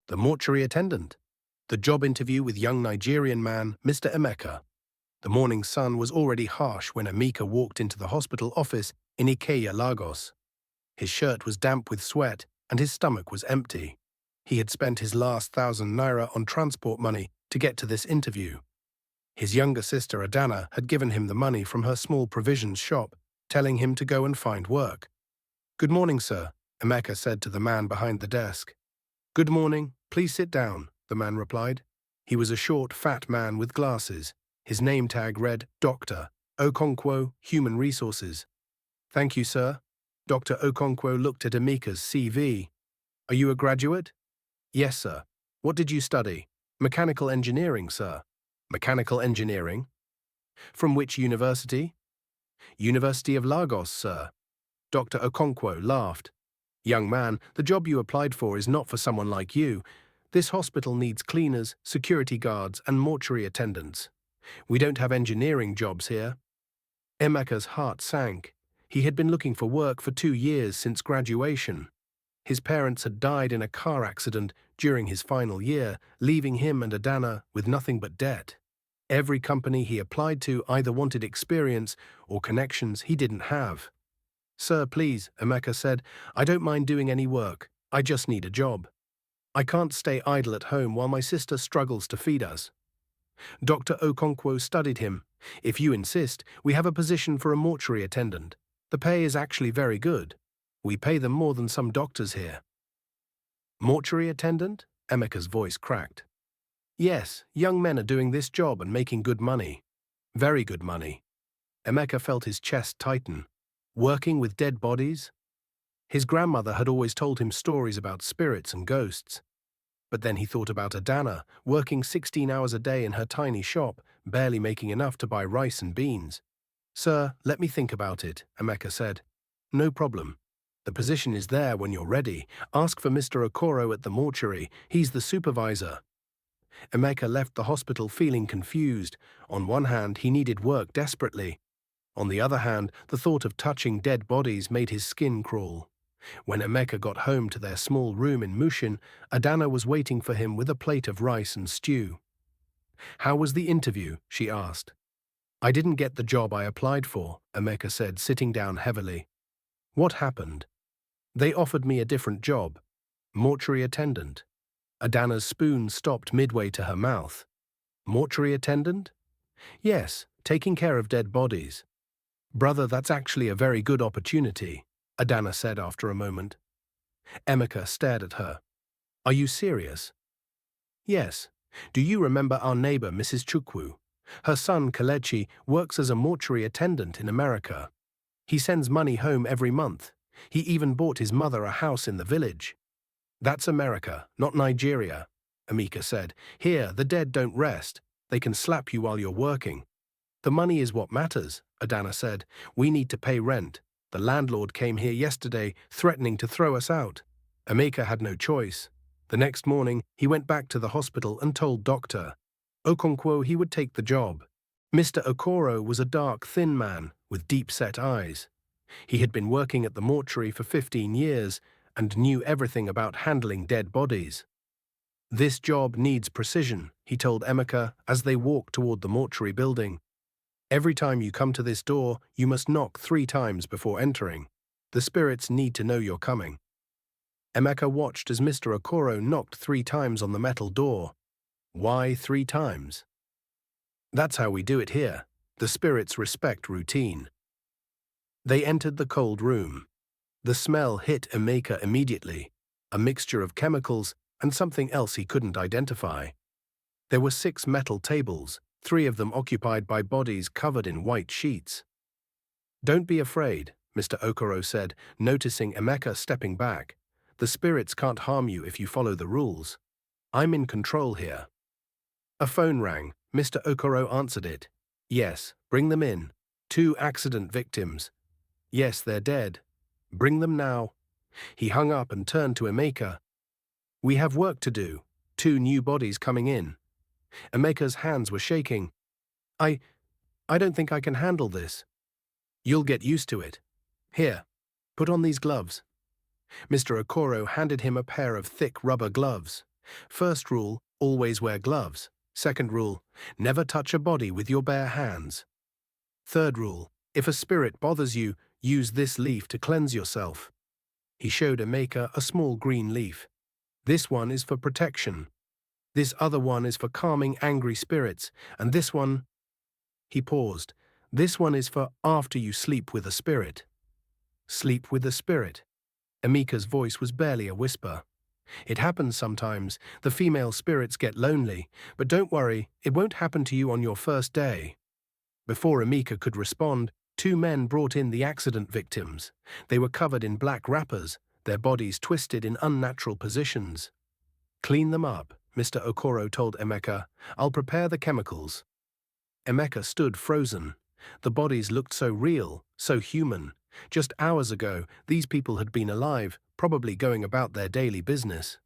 The mortuary attendant. The job interview with young Nigerian man, Mr. Emeka. The morning sun was already harsh when Emeka walked into the hospital office in Ikeja, Lagos. His shirt was damp with sweat and his stomach was empty. He had spent his last 1,000 naira on transport money to get to this interview. His younger sister Adana had given him the money from her small provisions shop, telling him to go and find work. "Good morning, sir," Emeka said to the man behind the desk. "Good morning, please sit down," the man replied. He was a short, fat man with glasses. His name tag read Dr. Okonkwo, Human Resources. "Thank you, sir." Dr. Okonkwo looked at Emeka's CV. "Are you a graduate?" "Yes, sir." "What did you study?" "Mechanical engineering, sir." "Mechanical engineering? From which university?" "University of Lagos, sir." Dr. Okonkwo laughed. "Young man, the job you applied for is not for someone like you. This hospital needs cleaners, security guards, and mortuary attendants. We don't have engineering jobs here." Emeka's heart sank. He had been looking for work for 2 years since graduation. His parents had died in a car accident during his final year, leaving him and Adana with nothing but debt. Every company he applied to either wanted experience or connections he didn't have. "Sir, please," Emeka said, "I don't mind doing any work. I just need a job. I can't stay idle at home while my sister struggles to feed us." Dr. Okonkwo studied him. "If you insist, we have a position for a mortuary attendant. The pay is actually very good. We pay them more than some doctors here." "Mortuary attendant?" Emeka's voice cracked. "Yes, young men are doing this job and making good money. Very good money." Emeka felt his chest tighten. Working with dead bodies? His grandmother had always told him stories about spirits and ghosts. But then he thought about Adana, working 16 hours a day in her tiny shop, barely making enough to buy rice and beans. "Sir, let me think about it," Emeka said. "No problem. The position is there when you're ready. Ask for Mr. Okoro at the mortuary. He's the supervisor." Emeka left the hospital feeling confused. On one hand, he needed work desperately. On the other hand, the thought of touching dead bodies made his skin crawl. When Emeka got home to their small room in Mushin, Adana was waiting for him with a plate of rice and stew. "How was the interview?" she asked. "I didn't get the job I applied for," Emeka said, sitting down heavily. "What happened?" "They offered me a different job. Mortuary attendant." Adana's spoon stopped midway to her mouth. "Mortuary attendant?" "Yes, taking care of dead bodies." "Brother, that's actually a very good opportunity," Adana said after a moment. Emeka stared at her. "Are you serious?" "Yes. Do you remember our neighbor, Mrs. Chukwu? Her son, Kelechi, works as a mortuary attendant in America. He sends money home every month. He even bought his mother a house in the village." "That's America, not Nigeria," Emeka said. "Here, the dead don't rest. They can slap you while you're working." "The money is what matters," Adana said. "We need to pay rent. The landlord came here yesterday, threatening to throw us out." Emeka had no choice. The next morning, he went back to the hospital and told Dr. Okonkwo he would take the job. Mr. Okoro was a dark, thin man with deep-set eyes. He had been working at the mortuary for 15 years and knew everything about handling dead bodies. "This job needs precision," he told Emeka as they walked toward the mortuary building. "Every time you come to this door, you must knock 3 times before entering. The spirits need to know you're coming." Emeka watched as Mr. Okoro knocked 3 times on the metal door. Why 3 times? "That's how we do it here. The spirits respect routine." They entered the cold room. The smell hit Emeka immediately, a mixture of chemicals and something else he couldn't identify. There were 6 metal tables, 3 of them occupied by bodies covered in white sheets. "Don't be afraid," Mr. Okoro said, noticing Emeka stepping back. "The spirits can't harm you if you follow the rules. I'm in control here." A phone rang. Mr. Okoro answered it. "Yes, bring them in. 2 accident victims." "Yes, they're dead." "Bring them now." He hung up and turned to Emeka. "We have work to do. 2 new bodies coming in." Emeka's hands were shaking. I don't think I can handle this." "You'll get used to it. Here, put on these gloves." Mr. Okoro handed him a pair of thick rubber gloves. First rule, always wear gloves. Second rule, never touch a body with your bare hands. Third rule, if a spirit bothers you, use this leaf to cleanse yourself. He showed Emeka a small green leaf. This one is for protection. This other one is for calming angry spirits, and this one… He paused. This one is for after you sleep with a spirit. Sleep with a spirit. Emeka's voice was barely a whisper. It happens sometimes. The female spirits get lonely, but don't worry, it won't happen to you on your first day. Before Emeka could respond, two men brought in the accident victims. They were covered in black wrappers, their bodies twisted in unnatural positions. Clean them up, Mr. Okoro told Emeka. I'll prepare the chemicals. Emeka stood frozen. The bodies looked so real, so human. Just hours ago, these people had been alive, probably going about their daily business.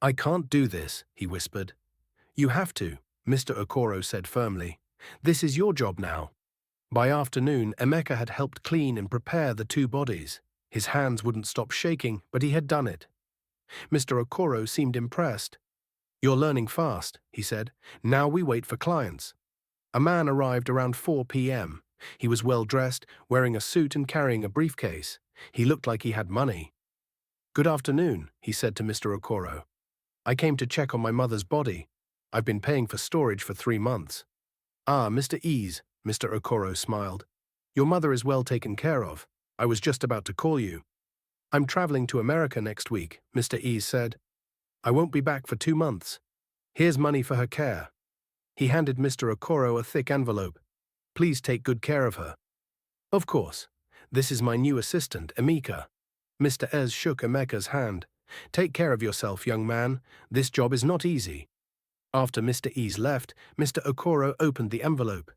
I can't do this, he whispered. You have to, Mr. Okoro said firmly. This is your job now. By afternoon, Emeka had helped clean and prepare the two bodies. His hands wouldn't stop shaking, but he had done it. Mr. Okoro seemed impressed. You're learning fast, he said. Now we wait for clients. A man arrived around 4 p.m. He was well dressed, wearing a suit and carrying a briefcase. He looked like he had money. Good afternoon, he said to Mr. Okoro. I came to check on my mother's body. I've been paying for storage for 3 months. Ah, Mr. Ease, Mr. Okoro smiled. Your mother is well taken care of. I was just about to call you. I'm traveling to America next week, Mr. Ease said. I won't be back for 2 months. Here's money for her care. He handed Mr. Okoro a thick envelope. Please take good care of her. Of course. This is my new assistant, Emeka. Mr. Ez shook Emeka's hand. Take care of yourself, young man. This job is not easy. After Mr. Ease left, Mr. Okoro opened the envelope.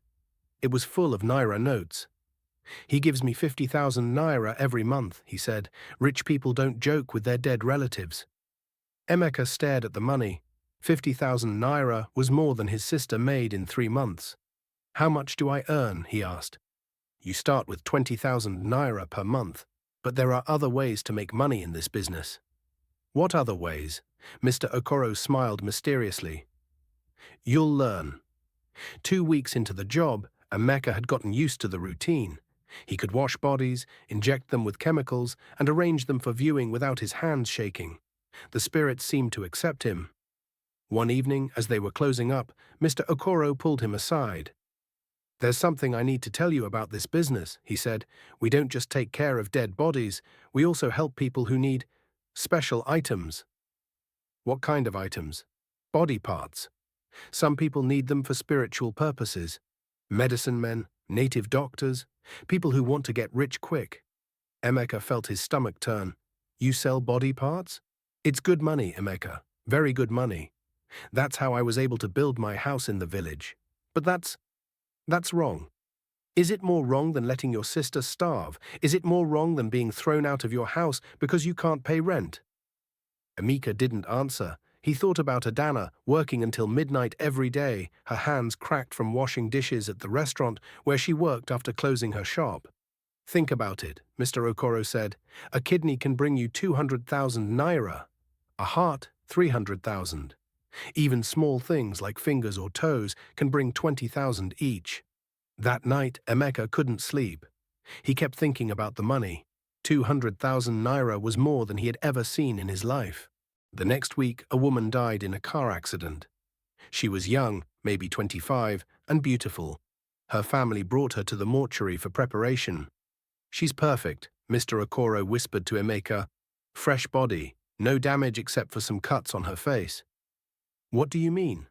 It was full of Naira notes. He gives me 50,000 Naira every month, he said. Rich people don't joke with their dead relatives. Emeka stared at the money. 50,000 Naira was more than his sister made in 3 months. How much do I earn? He asked. You start with 20,000 Naira per month, but there are other ways to make money in this business. What other ways? Mr. Okoro smiled mysteriously. You'll learn. 2 weeks into the job, Emeka had gotten used to the routine. He could wash bodies, inject them with chemicals, and arrange them for viewing without his hands shaking. The spirits seemed to accept him. One evening, as they were closing up, Mr. Okoro pulled him aside. There's something I need to tell you about this business, he said. We don't just take care of dead bodies, we also help people who need special items. What kind of items? Body parts. Some people need them for spiritual purposes. Medicine men, native doctors, people who want to get rich quick. Emeka felt his stomach turn. You sell body parts? It's good money, Emeka. Very good money. That's how I was able to build my house in the village. But that's wrong. Is it more wrong than letting your sister starve? Is it more wrong than being thrown out of your house because you can't pay rent? Emeka didn't answer. He thought about Adana, working until midnight every day, her hands cracked from washing dishes at the restaurant where she worked after closing her shop. Think about it, Mr. Okoro said. A kidney can bring you 200,000 Naira. A heart, 300,000. Even small things like fingers or toes can bring 20,000 each. That night, Emeka couldn't sleep. He kept thinking about the money. 200,000 Naira was more than he had ever seen in his life. The next week, a woman died in a car accident. She was young, maybe 25, and beautiful. Her family brought her to the mortuary for preparation. She's perfect, Mr. Okoro whispered to Emeka. Fresh body, no damage except for some cuts on her face. What do you mean?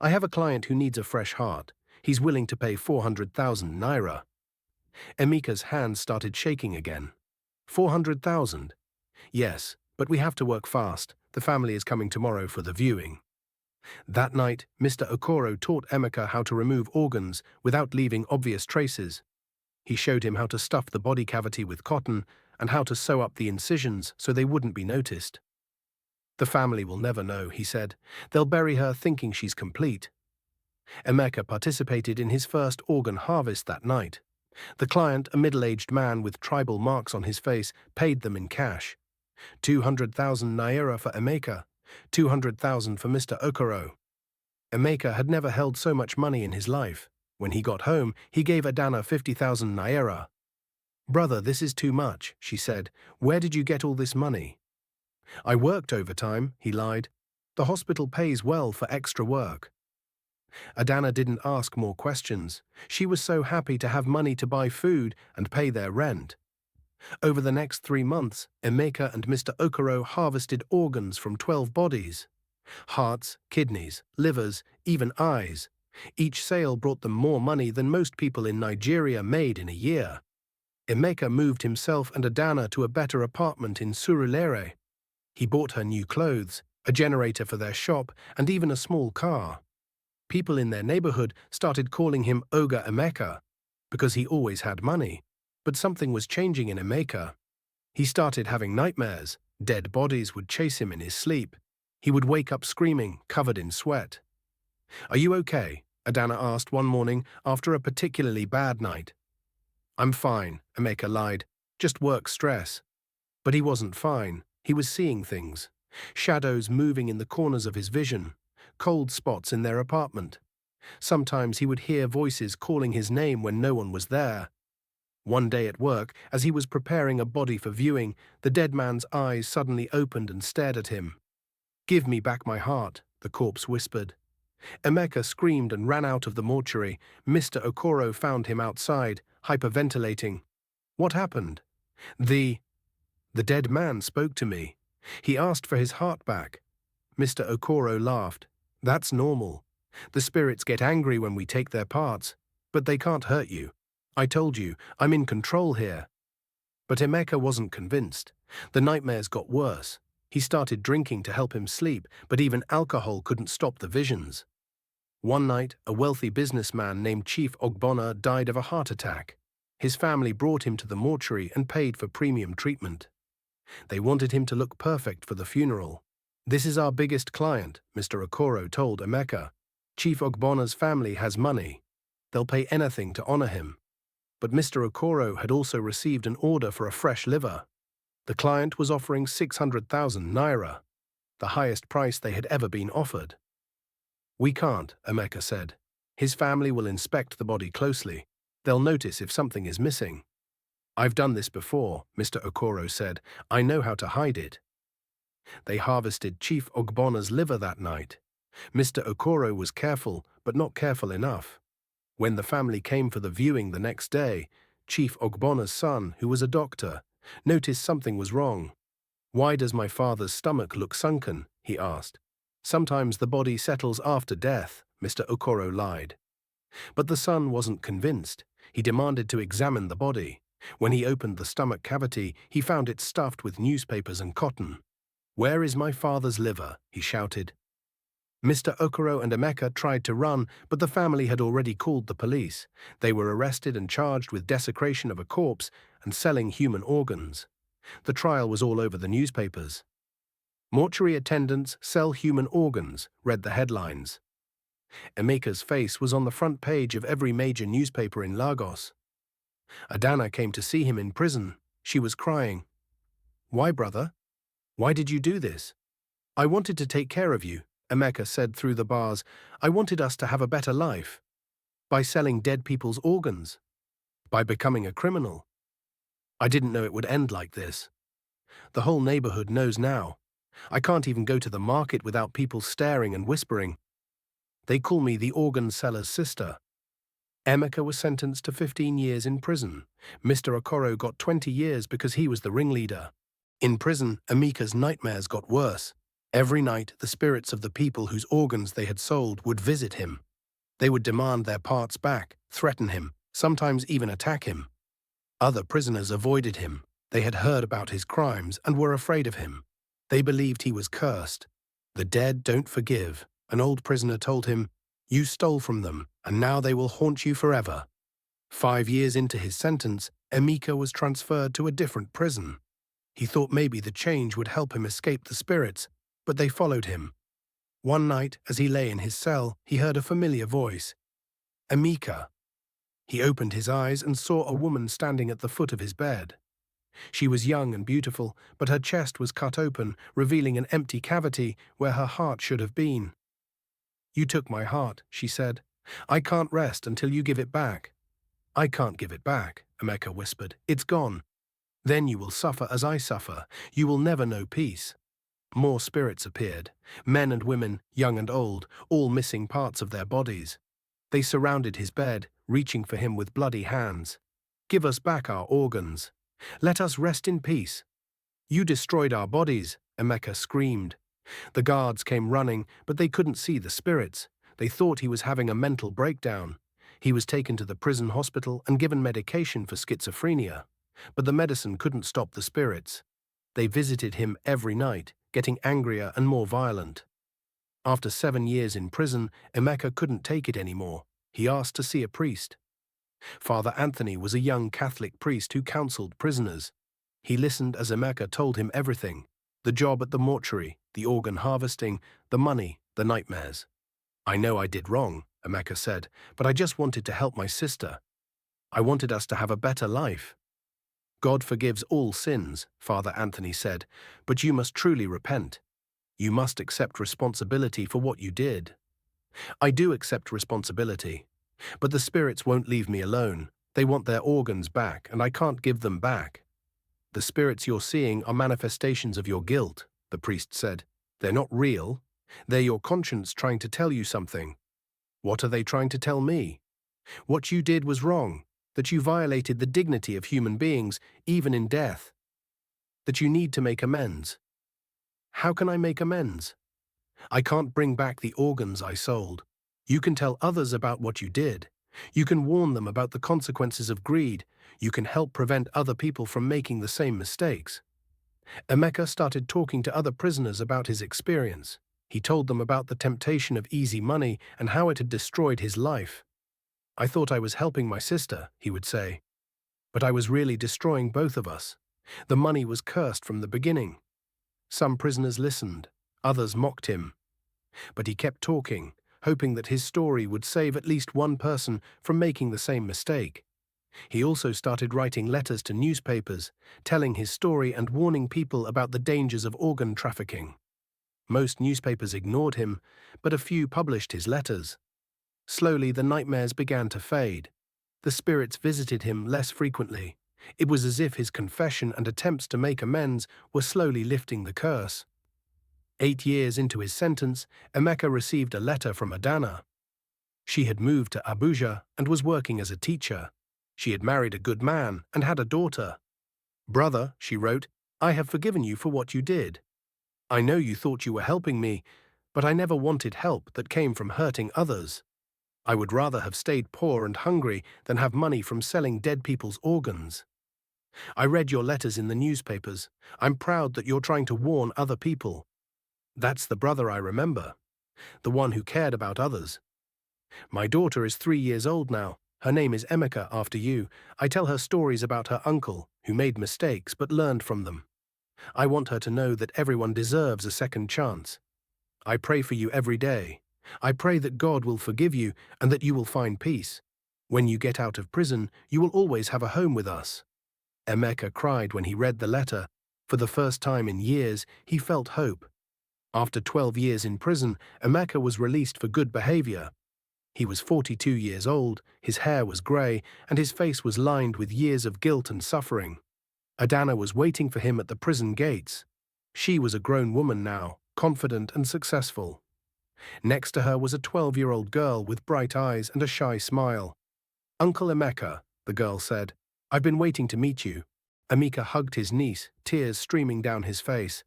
I have a client who needs a fresh heart. He's willing to pay 400,000 Naira. Emeka's hands started shaking again. 400,000? Yes, but we have to work fast. The family is coming tomorrow for the viewing. That night, Mr. Okoro taught Emeka how to remove organs without leaving obvious traces. He showed him how to stuff the body cavity with cotton and how to sew up the incisions so they wouldn't be noticed. The family will never know, he said. They'll bury her thinking she's complete. Emeka participated in his first organ harvest that night. The client, a middle-aged man with tribal marks on his face, paid them in cash. 200,000 Naira for Emeka. 200,000 for Mr. Okoro. Emeka had never held so much money in his life. When he got home, he gave Adana 50,000 naira. "Brother, this is too much," she said. "Where did you get all this money?" "I worked overtime," he lied. "The hospital pays well for extra work." Adana didn't ask more questions. She was so happy to have money to buy food and pay their rent. Over the next 3 months, Emeka and Mr. Okoro harvested organs from 12 bodies. Hearts, kidneys, livers, even eyes. Each sale brought them more money than most people in Nigeria made in a year. Emeka moved himself and Adana to a better apartment in Surulere. He bought her new clothes, a generator for their shop, and even a small car. People in their neighborhood started calling him Oga Emeka, because he always had money. But something was changing in Emeka. He started having nightmares. Dead bodies would chase him in his sleep. He would wake up screaming, covered in sweat. "Are you okay?" Adana asked one morning after a particularly bad night. "I'm fine," Emeka lied. "Just work stress." But he wasn't fine. He was seeing things. Shadows moving in the corners of his vision. Cold spots in their apartment. Sometimes he would hear voices calling his name when no one was there. One day at work, as he was preparing a body for viewing, the dead man's eyes suddenly opened and stared at him. "Give me back my heart," the corpse whispered. Emeka screamed and ran out of the mortuary. Mr. Okoro found him outside, hyperventilating. "What happened?" The dead man spoke to me. He asked for his heart back." Mr. Okoro laughed. "That's normal. The spirits get angry when we take their parts, but they can't hurt you. I told you, I'm in control here." But Emeka wasn't convinced. The nightmares got worse. He started drinking to help him sleep, but even alcohol couldn't stop the visions. One night, a wealthy businessman named Chief Ogbonna died of a heart attack. His family brought him to the mortuary and paid for premium treatment. They wanted him to look perfect for the funeral. "This is our biggest client," Mr. Okoro told Emeka. "Chief Ogbonna's family has money. They'll pay anything to honor him." But Mr. Okoro had also received an order for a fresh liver. The client was offering 600,000 naira, the highest price they had ever been offered. "We can't," Emeka said. "His family will inspect the body closely. They'll notice if something is missing." "I've done this before," Mr. Okoro said. "I know how to hide it." They harvested Chief Ogbonna's liver that night. Mr. Okoro was careful, but not careful enough. When the family came for the viewing the next day, Chief Ogbonna's son, who was a doctor, noticed something was wrong. "Why does my father's stomach look sunken?" he asked. "Sometimes the body settles after death," Mr. Okoro lied. But the son wasn't convinced. He demanded to examine the body. When he opened the stomach cavity, he found it stuffed with newspapers and cotton. "Where is my father's liver?" he shouted. Mr. Okoro and Emeka tried to run, but the family had already called the police. They were arrested and charged with desecration of a corpse and selling human organs. The trial was all over the newspapers. "Mortuary attendants sell human organs," read the headlines. Emeka's face was on the front page of every major newspaper in Lagos. Adana came to see him in prison. She was crying. "Why, brother? Why did you do this?" "I wanted to take care of you," Emeka said through the bars. "I wanted us to have a better life. By selling dead people's organs. By becoming a criminal. I didn't know it would end like this. The whole neighborhood knows now. I can't even go to the market without people staring and whispering. They call me the organ seller's sister." Emeka was sentenced to 15 years in prison. Mr. Okoro got 20 years because he was the ringleader. In prison, Emeka's nightmares got worse. Every night, the spirits of the people whose organs they had sold would visit him. They would demand their parts back, threaten him, sometimes even attack him. Other prisoners avoided him. They had heard about his crimes and were afraid of him. They believed he was cursed. "The dead don't forgive," an old prisoner told him. "You stole from them, and now they will haunt you forever." 5 years into his sentence, Emeka was transferred to a different prison. He thought maybe the change would help him escape the spirits, but they followed him. One night, as he lay in his cell, he heard a familiar voice. "Emeka." He opened his eyes and saw a woman standing at the foot of his bed. She was young and beautiful, but her chest was cut open, revealing an empty cavity where her heart should have been. "You took my heart," she said. "I can't rest until you give it back." "I can't give it back," Emeka whispered. "It's gone. Then you will suffer as I suffer. You will never know peace." More spirits appeared, men and women, young and old, all missing parts of their bodies. They surrounded his bed, reaching for him with bloody hands. "Give us back our organs. Let us rest in peace." "You destroyed our bodies," Emeka screamed. The guards came running, but they couldn't see the spirits. They thought he was having a mental breakdown. He was taken to the prison hospital and given medication for schizophrenia. But the medicine couldn't stop the spirits. They visited him every night, getting angrier and more violent. After 7 years in prison, Emeka couldn't take it anymore. He asked to see a priest. Father Anthony was a young Catholic priest who counseled prisoners. He listened as Emeka told him everything: the job at the mortuary, the organ harvesting, the money, the nightmares. "I know I did wrong," Emeka said, "but I just wanted to help my sister. I wanted us to have a better life." "God forgives all sins," Father Anthony said, "but you must truly repent. You must accept responsibility for what you did." "I do accept responsibility. But the spirits won't leave me alone. They want their organs back, and I can't give them back." "The spirits you're seeing are manifestations of your guilt," the priest said. "They're not real. They're your conscience trying to tell you something." "What are they trying to tell me?" "What you did was wrong, that you violated the dignity of human beings, even in death. That you need to make amends." "How can I make amends?" "I can't bring back the organs I sold. You can tell others about what you did. You can warn them about the consequences of greed. You can help prevent other people from making the same mistakes." Emeka started talking to other prisoners about his experience. He told them about the temptation of easy money and how it had destroyed his life. "I thought I was helping my sister," he would say, "but I was really destroying both of us. The money was cursed from the beginning." Some prisoners listened, others mocked him. But he kept talking, hoping that his story would save at least one person from making the same mistake. He also started writing letters to newspapers, telling his story and warning people about the dangers of organ trafficking. Most newspapers ignored him, but a few published his letters. Slowly, the nightmares began to fade. The spirits visited him less frequently. It was as if his confession and attempts to make amends were slowly lifting the curse. 8 years into his sentence, Emeka received a letter from Adana. She had moved to Abuja and was working as a teacher. She had married a good man and had a daughter. "Brother," she wrote, "I have forgiven you for what you did. I know you thought you were helping me, but I never wanted help that came from hurting others. I would rather have stayed poor and hungry than have money from selling dead people's organs. I read your letters in the newspapers. I'm proud that you're trying to warn other people. That's the brother I remember, the one who cared about others. My daughter is 3 years old now. Her name is Emeka, after you. I tell her stories about her uncle, who made mistakes but learned from them. I want her to know that everyone deserves a second chance. I pray for you every day. I pray that God will forgive you and that you will find peace. When you get out of prison, you will always have a home with us." Emeka cried when he read the letter. For the first time in years, he felt hope. After 12 years in prison, Emeka was released for good behavior. He was 42 years old, his hair was grey, and his face was lined with years of guilt and suffering. Adana was waiting for him at the prison gates. She was a grown woman now, confident and successful. Next to her was a 12-year-old girl with bright eyes and a shy smile. "Uncle Emeka," the girl said, "I've been waiting to meet you." Emeka hugged his niece, tears streaming down his face.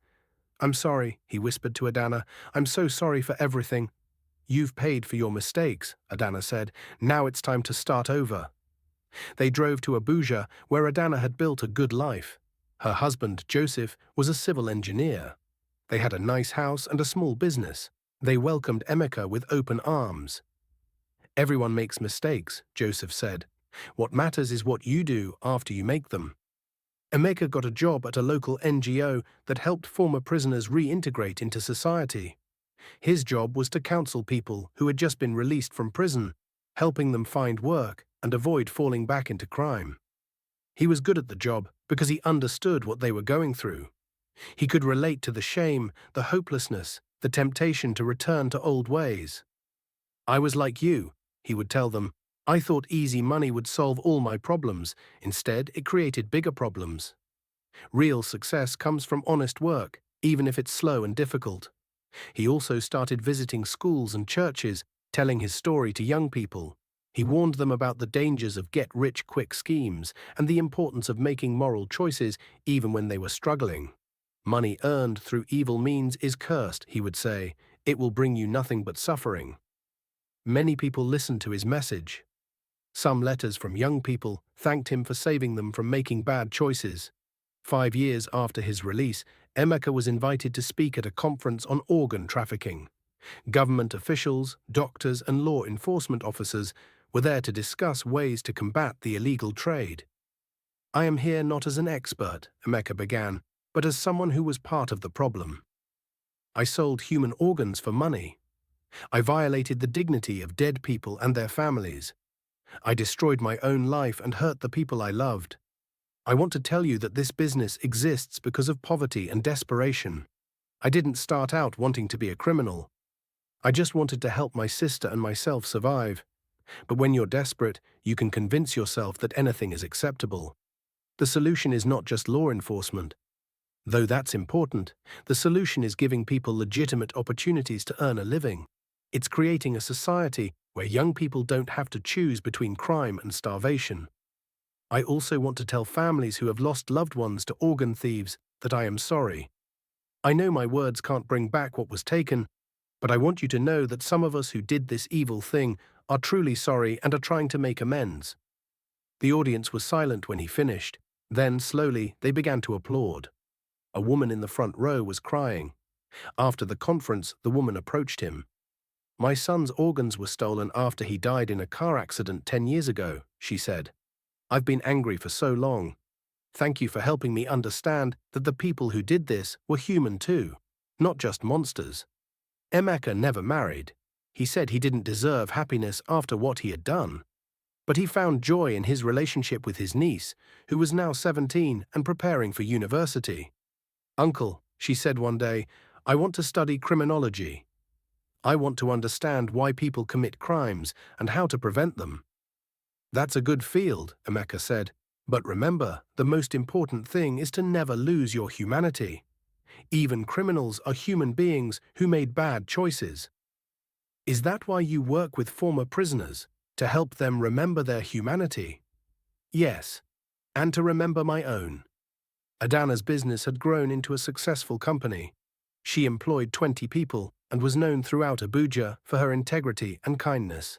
"I'm sorry," he whispered to Adana. "I'm so sorry for everything." "You've paid for your mistakes," Adana said. "Now it's time to start over." They drove to Abuja, where Adana had built a good life. Her husband, Joseph, was a civil engineer. They had a nice house and a small business. They welcomed Emeka with open arms. "Everyone makes mistakes," Joseph said. "What matters is what you do after you make them." Emeka got a job at a local NGO that helped former prisoners reintegrate into society. His job was to counsel people who had just been released from prison, helping them find work and avoid falling back into crime. He was good at the job, because he understood what they were going through. He could relate to the shame, the hopelessness, the temptation to return to old ways. "I was like you," he would tell them. "I thought easy money would solve all my problems. Instead, it created bigger problems." Real success comes from honest work, even if it's slow and difficult. He also started visiting schools and churches, telling his story to young people. He warned them about the dangers of get-rich-quick schemes and the importance of making moral choices even when they were struggling. "Money earned through evil means is cursed," he would say. "It will bring you nothing but suffering." Many people listened to his message. Some letters from young people thanked him for saving them from making bad choices. 5 years after his release, Emeka was invited to speak at a conference on organ trafficking. Government officials, doctors, and law enforcement officers were there to discuss ways to combat the illegal trade. "I am here not as an expert," Emeka began, "but as someone who was part of the problem. I sold human organs for money. I violated the dignity of dead people and their families. I destroyed my own life and hurt the people I loved. I want to tell you that this business exists because of poverty and desperation. I didn't start out wanting to be a criminal. I just wanted to help my sister and myself survive. But when you're desperate, you can convince yourself that anything is acceptable. The solution is not just law enforcement. Though that's important, the solution is giving people legitimate opportunities to earn a living. It's creating a society where young people don't have to choose between crime and starvation. I also want to tell families who have lost loved ones to organ thieves that I am sorry. I know my words can't bring back what was taken, but I want you to know that some of us who did this evil thing are truly sorry and are trying to make amends." The audience was silent when he finished. Then, slowly, they began to applaud. A woman in the front row was crying. After the conference, the woman approached him. "My son's organs were stolen after he died in a car accident 10 years ago," she said. "I've been angry for so long. Thank you for helping me understand that the people who did this were human too, not just monsters." Emeka never married. He said he didn't deserve happiness after what he had done. But he found joy in his relationship with his niece, who was now 17 and preparing for university. "Uncle," she said one day, "I want to study criminology. I want to understand why people commit crimes and how to prevent them." "That's a good field," Emeka said. "But remember, the most important thing is to never lose your humanity. Even criminals are human beings who made bad choices." "Is that why you work with former prisoners, to help them remember their humanity?" "Yes, and to remember my own." Adana's business had grown into a successful company. She employed 20 people and was known throughout Abuja for her integrity and kindness.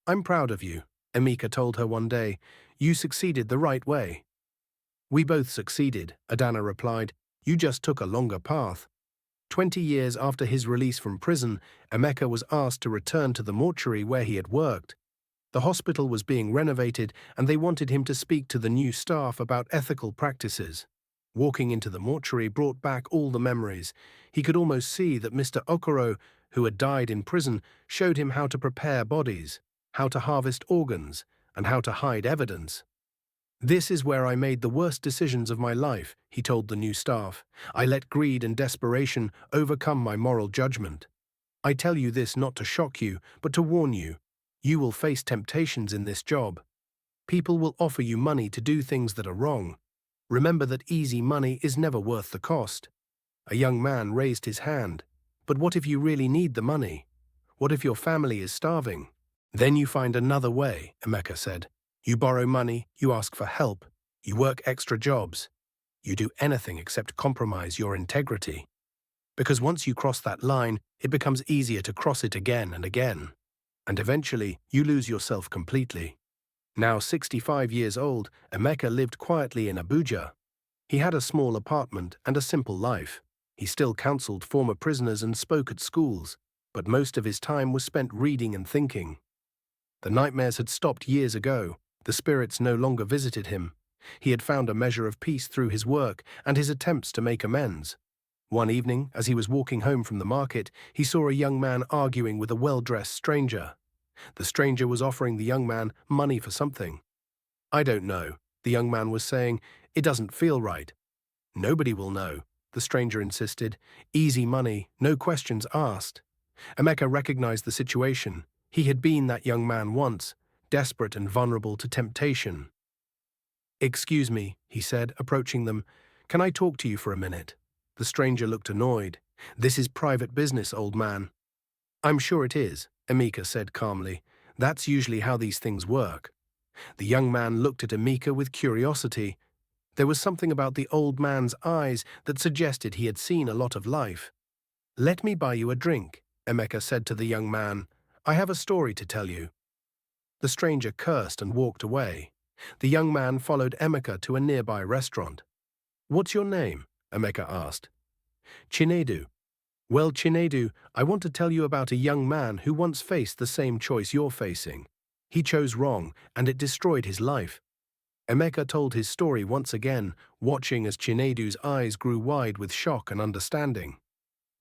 "I'm proud of you," Emeka told her one day. "You succeeded the right way." "We both succeeded," Adana replied. "You just took a longer path." 20 years after his release from prison, Emeka was asked to return to the mortuary where he had worked. The hospital was being renovated, and they wanted him to speak to the new staff about ethical practices. Walking into the mortuary brought back all the memories. He could almost see that Mr. Okoro, who had died in prison, showed him how to prepare bodies, how to harvest organs, and how to hide evidence. "This is where I made the worst decisions of my life," he told the new staff. "I let greed and desperation overcome my moral judgment. I tell you this not to shock you, but to warn you. You will face temptations in this job. People will offer you money to do things that are wrong. Remember that easy money is never worth the cost." A young man raised his hand. "But what if you really need the money? What if your family is starving?" "Then you find another way," Emeka said. "You borrow money, you ask for help, you work extra jobs. You do anything except compromise your integrity. Because once you cross that line, it becomes easier to cross it again and again. And eventually, you lose yourself completely." Now 65 years old, Emeka lived quietly in Abuja. He had a small apartment and a simple life. He still counseled former prisoners and spoke at schools, but most of his time was spent reading and thinking. The nightmares had stopped years ago. The spirits no longer visited him. He had found a measure of peace through his work and his attempts to make amends. One evening, as he was walking home from the market, he saw a young man arguing with a well-dressed stranger. The stranger was offering the young man money for something. "I don't know. The young man was saying, "It doesn't feel right." "Nobody will know," the stranger insisted. "Easy money, no questions asked." Emeka recognized the situation. He had been that young man once, desperate and vulnerable to temptation. "Excuse me," he said, approaching them. "Can I talk to you for a minute?" The stranger looked annoyed. "This is private business, old man." "I'm sure it is," Emeka said calmly. "That's usually how these things work." The young man looked at Emeka with curiosity. There was something about the old man's eyes that suggested he had seen a lot of life. "Let me buy you a drink," Emeka said to the young man. "I have a story to tell you." The stranger cursed and walked away. The young man followed Emeka to a nearby restaurant. "What's your name?" Emeka asked. "Chinedu." "Well, Chinedu, I want to tell you about a young man who once faced the same choice you're facing. He chose wrong, and it destroyed his life." Emeka told his story once again, watching as Chinedu's eyes grew wide with shock and understanding.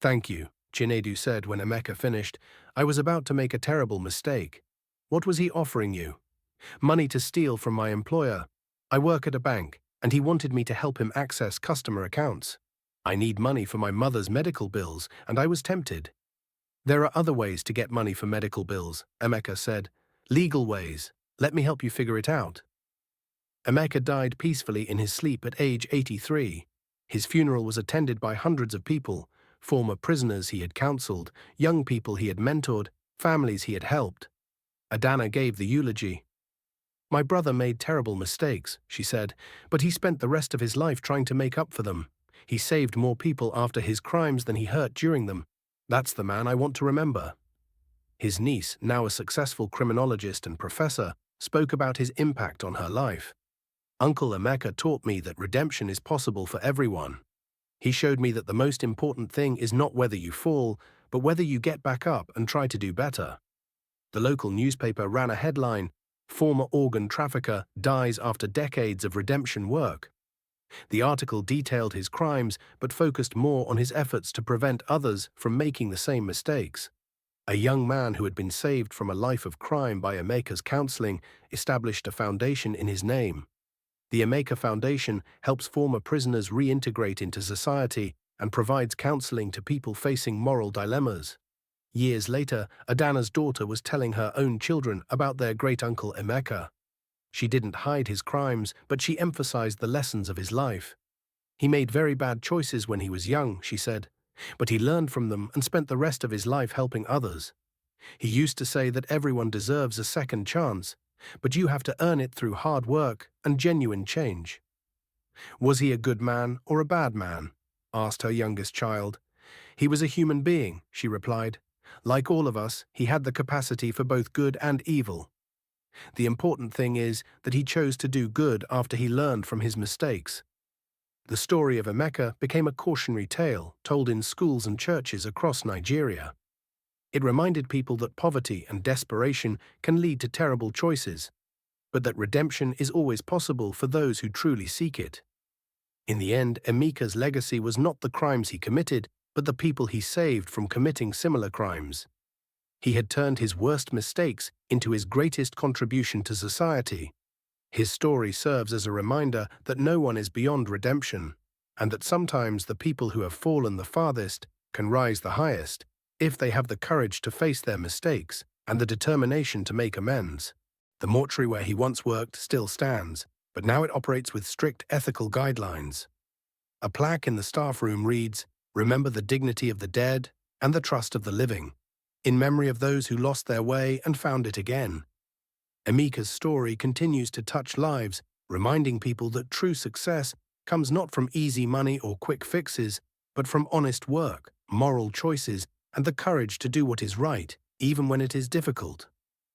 "Thank you," Chinedu said when Emeka finished. "I was about to make a terrible mistake." "What was he offering you?" "Money to steal from my employer. I work at a bank, and he wanted me to help him access customer accounts. I need money for my mother's medical bills, and I was tempted." "There are other ways to get money for medical bills," Emeka said. "Legal ways. Let me help you figure it out." Emeka died peacefully in his sleep at age 83. His funeral was attended by hundreds of people, former prisoners he had counseled, young people he had mentored, families he had helped. Adana gave the eulogy. "My brother made terrible mistakes," she said, "but he spent the rest of his life trying to make up for them. He saved more people after his crimes than he hurt during them. That's the man I want to remember." His niece, now a successful criminologist and professor, spoke about his impact on her life. "Uncle Emeka taught me that redemption is possible for everyone. He showed me that the most important thing is not whether you fall, but whether you get back up and try to do better." The local newspaper ran a headline, "Former organ trafficker dies after decades of redemption work." The article detailed his crimes but focused more on his efforts to prevent others from making the same mistakes. A young man who had been saved from a life of crime by Emeka's counseling established a foundation in his name. The Emeka Foundation helps former prisoners reintegrate into society and provides counseling to people facing moral dilemmas. Years later, Adana's daughter was telling her own children about their great-uncle Emeka. She didn't hide his crimes, but she emphasized the lessons of his life. "He made very bad choices when he was young," she said, "but he learned from them and spent the rest of his life helping others. He used to say that everyone deserves a second chance, but you have to earn it through hard work and genuine change." "Was he a good man or a bad man?" asked her youngest child. "He was a human being," she replied. "Like all of us, he had the capacity for both good and evil. The important thing is that he chose to do good after he learned from his mistakes." The story of Emeka became a cautionary tale told in schools and churches across Nigeria. It reminded people that poverty and desperation can lead to terrible choices, but that redemption is always possible for those who truly seek it. In the end, Emeka's legacy was not the crimes he committed, but the people he saved from committing similar crimes. He had turned his worst mistakes into his greatest contribution to society. His story serves as a reminder that no one is beyond redemption, and that sometimes the people who have fallen the farthest can rise the highest if they have the courage to face their mistakes and the determination to make amends. The mortuary where he once worked still stands, but now it operates with strict ethical guidelines. A plaque in the staff room reads, "Remember the dignity of the dead and the trust of the living, in memory of those who lost their way and found it again." Emeka's story continues to touch lives, reminding people that true success comes not from easy money or quick fixes, but from honest work, moral choices, and the courage to do what is right, even when it is difficult.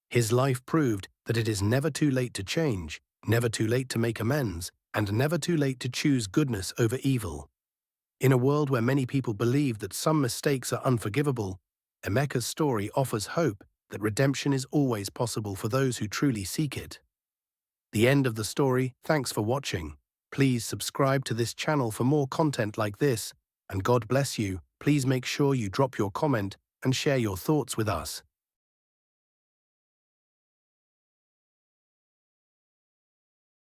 His life proved that it is never too late to change, never too late to make amends, and never too late to choose goodness over evil. In a world where many people believe that some mistakes are unforgivable, Emeka's story offers hope that redemption is always possible for those who truly seek it. The end of the story. Thanks for watching. Please subscribe to this channel for more content like this, and God bless you. Please make sure you drop your comment and share your thoughts with us.